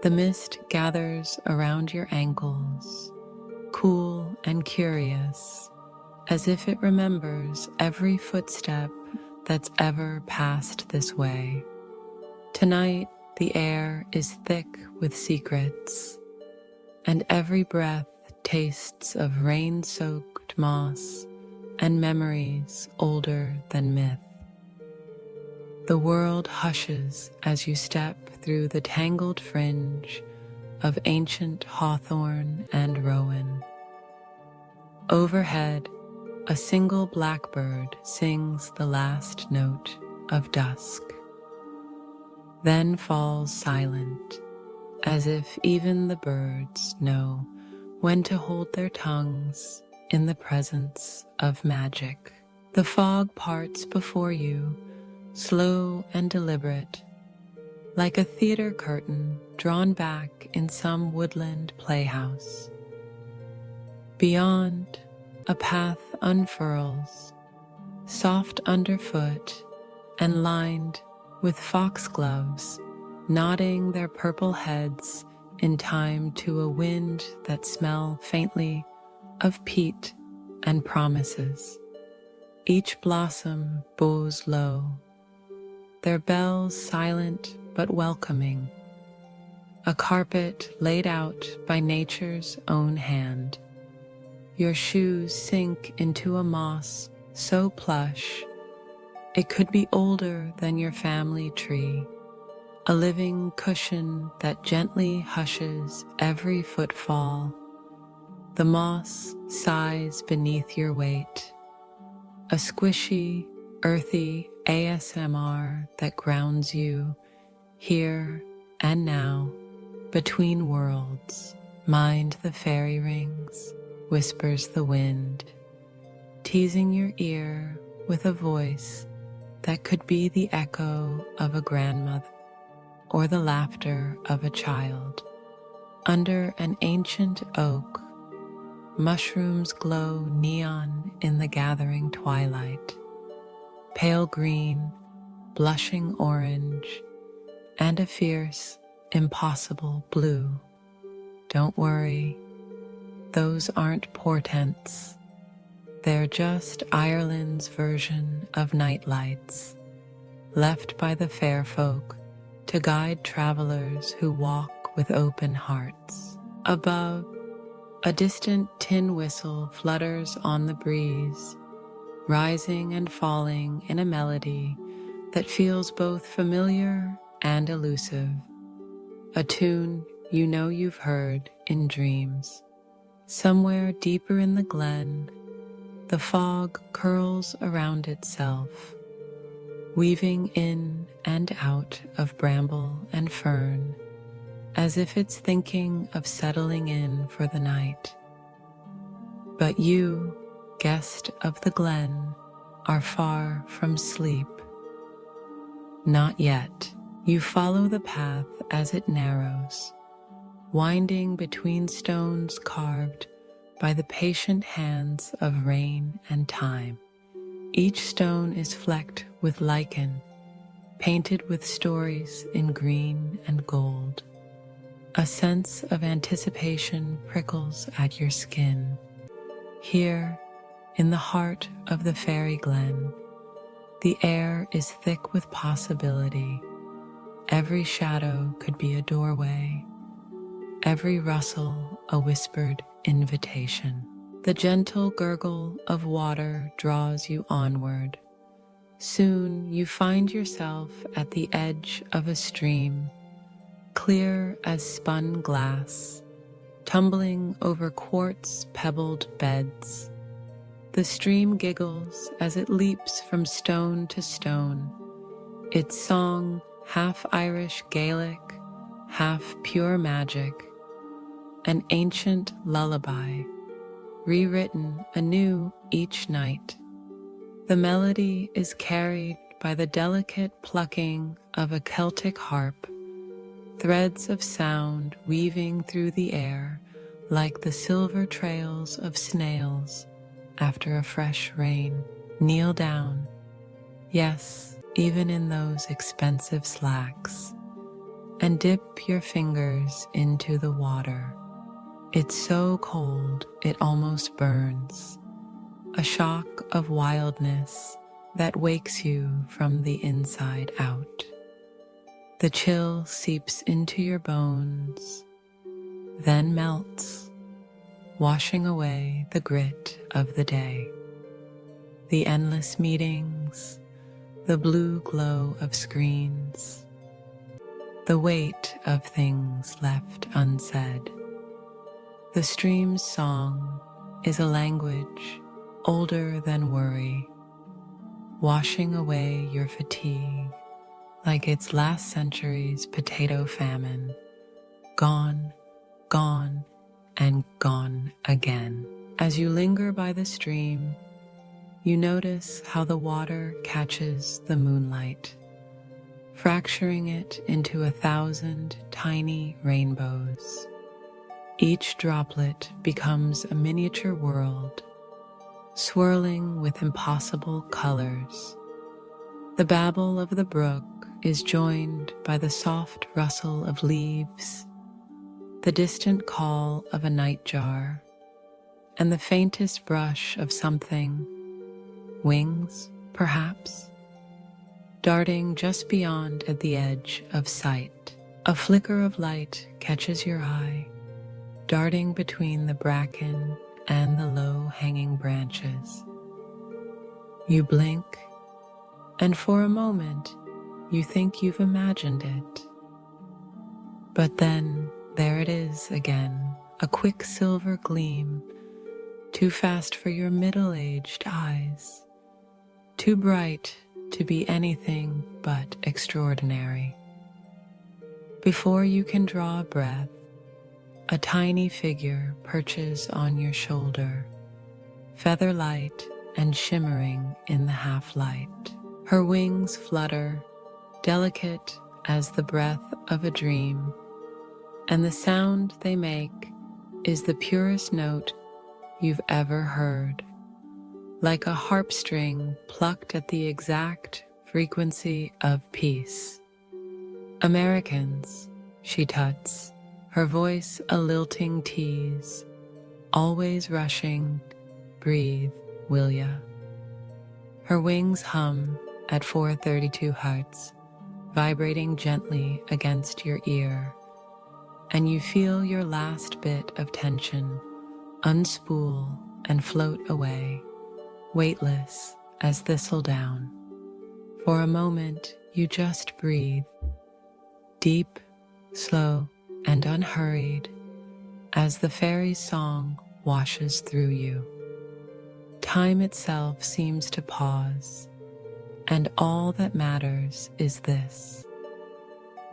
The mist gathers around your ankles, cool and curious, as if it remembers every footstep that's ever passed this way. Tonight, the air is thick with secrets, and every breath tastes of rain-soaked moss and memories older than myth. The world hushes as you step through the tangled fringe of ancient hawthorn and rowan. Overhead, a single blackbird sings the last note of dusk, then falls silent, as if even the birds know when to hold their tongues in the presence of magic. The fog parts before you, slow and deliberate, like a theater curtain drawn back in some woodland playhouse. Beyond, a path unfurls, soft underfoot and lined with foxgloves nodding their purple heads in time to a wind that smell faintly of peat and promises. Each blossom bows low, their bells silent but welcoming, a carpet laid out by nature's own hand. Your shoes sink into a moss so plush it could be older than your family tree, a living cushion that gently hushes every footfall. The moss sighs beneath your weight, a squishy, earthy ASMR that grounds you here and now between worlds. Mind the fairy rings, whispers the wind, teasing your ear with a voice that could be the echo of a grandmother or the laughter of a child. Under an ancient oak, mushrooms glow neon in the gathering twilight, pale green, blushing orange, and a fierce, impossible blue. Don't worry, those aren't portents. They're just Ireland's version of nightlights, left by the fair folk to guide travelers who walk with open hearts. Above, a distant tin whistle flutters on the breeze, rising and falling in a melody that feels both familiar and elusive, a tune you know you've heard in dreams. Somewhere deeper in the Glen, the fog curls around itself, weaving in and out of bramble and fern, as if it's thinking of settling in for the night. But you, guest of the Glen, are far from sleep. Not yet. You follow the path as it narrows, winding between stones carved by the patient hands of rain and time. Each stone is flecked with lichen, painted with stories in green and gold. A sense of anticipation prickles at your skin. Here, in the heart of the fairy glen, the air is thick with possibility. Every shadow could be a doorway, every rustle a whispered invitation. The gentle gurgle of water draws you onward. Soon you find yourself at the edge of a stream, clear as spun glass, tumbling over quartz pebbled beds. The stream giggles as it leaps from stone to stone, its song half Irish Gaelic, half pure magic, an ancient lullaby, rewritten anew each night. The melody is carried by the delicate plucking of a Celtic harp, threads of sound weaving through the air like the silver trails of snails after a fresh rain. Kneel down, yes, even in those expensive slacks, and dip your fingers into the water. It's so cold it almost burns, a shock of wildness that wakes you from the inside out. The chill seeps into your bones, then melts, washing away the grit of the day. The endless meetings, the blue glow of screens, the weight of things left unsaid. The stream's song is a language older than worry, washing away your fatigue like it's last century's potato famine, gone, gone, and gone again. As you linger by the stream, you notice how the water catches the moonlight, fracturing it into 1,000 tiny rainbows. Each droplet becomes a miniature world, swirling with impossible colors. The babble of the brook is joined by the soft rustle of leaves, the distant call of a nightjar, and the faintest brush of something, wings, perhaps, darting just beyond at the edge of sight. A flicker of light catches your eye, darting between the bracken and the low-hanging branches. You blink, and for a moment, you think you've imagined it. But then, there it is again, a quick silver gleam, too fast for your middle-aged eyes, too bright to be anything but extraordinary. Before you can draw a breath, a tiny figure perches on your shoulder, feather light and shimmering in the half-light. Her wings flutter, delicate as the breath of a dream, and the sound they make is the purest note you've ever heard, like a harp string plucked at the exact frequency of peace. Americans, she tuts, her voice a lilting tease, always rushing, breathe, will ya? Her wings hum at 432 hertz, vibrating gently against your ear, and you feel your last bit of tension unspool and float away, weightless as thistledown. For a moment, you just breathe, deep, slow, and unhurried, as the fairy's song washes through you. Time itself seems to pause, and all that matters is this: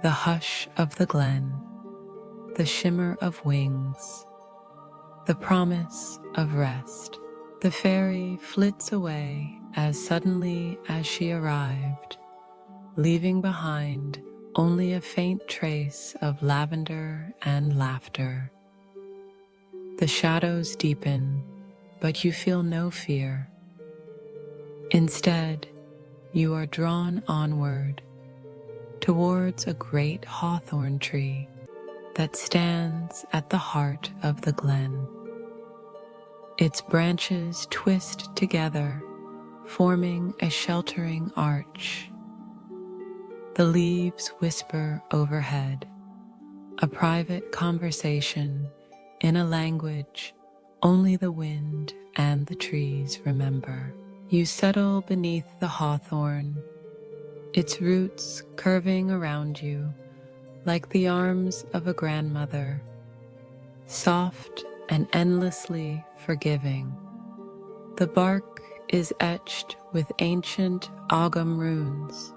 the hush of the Glen, the shimmer of wings, the promise of rest. The fairy flits away as suddenly as she arrived, leaving behind only a faint trace of lavender and laughter. The shadows deepen, but you feel no fear. Instead, you are drawn onward towards a great hawthorn tree that stands at the heart of the glen. Its branches twist together, forming a sheltering arch. The leaves whisper overhead, a private conversation in a language only the wind and the trees remember. You settle beneath the hawthorn, its roots curving around you like the arms of a grandmother, soft and endlessly forgiving. The bark is etched with ancient Ogham runes,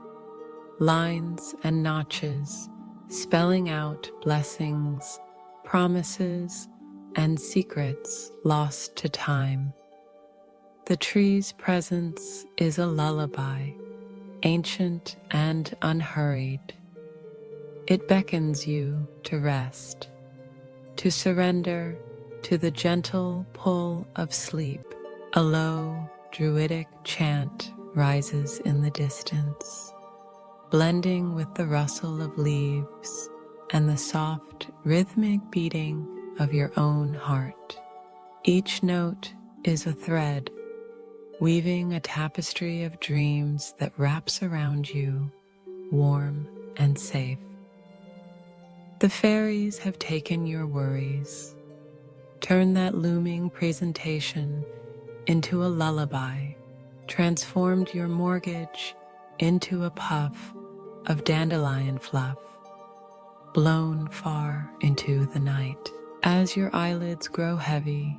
lines and notches spelling out blessings, promises, and secrets lost to time. The tree's presence is a lullaby, ancient and unhurried. It beckons you to rest, to surrender to the gentle pull of sleep. A low, druidic chant rises in the distance, blending with the rustle of leaves and the soft, rhythmic beating of your own heart. Each note is a thread, weaving a tapestry of dreams that wraps around you, warm and safe. The fairies have taken your worries, turned that looming presentation into a lullaby, transformed your mortgage into a puff of dandelion fluff, blown far into the night. As your eyelids grow heavy,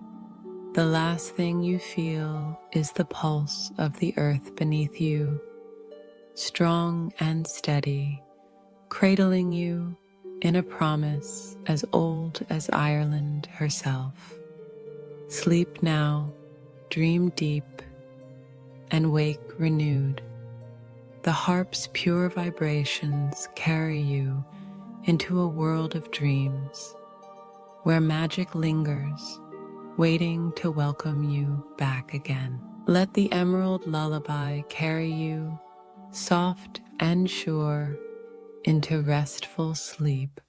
the last thing you feel is the pulse of the earth beneath you, strong and steady, cradling you in a promise as old as Ireland herself. Sleep now, dream deep, and wake renewed. The harp's pure vibrations carry you into a world of dreams, where magic lingers, waiting to welcome you back again. Let the emerald lullaby carry you, soft and sure, into restful sleep.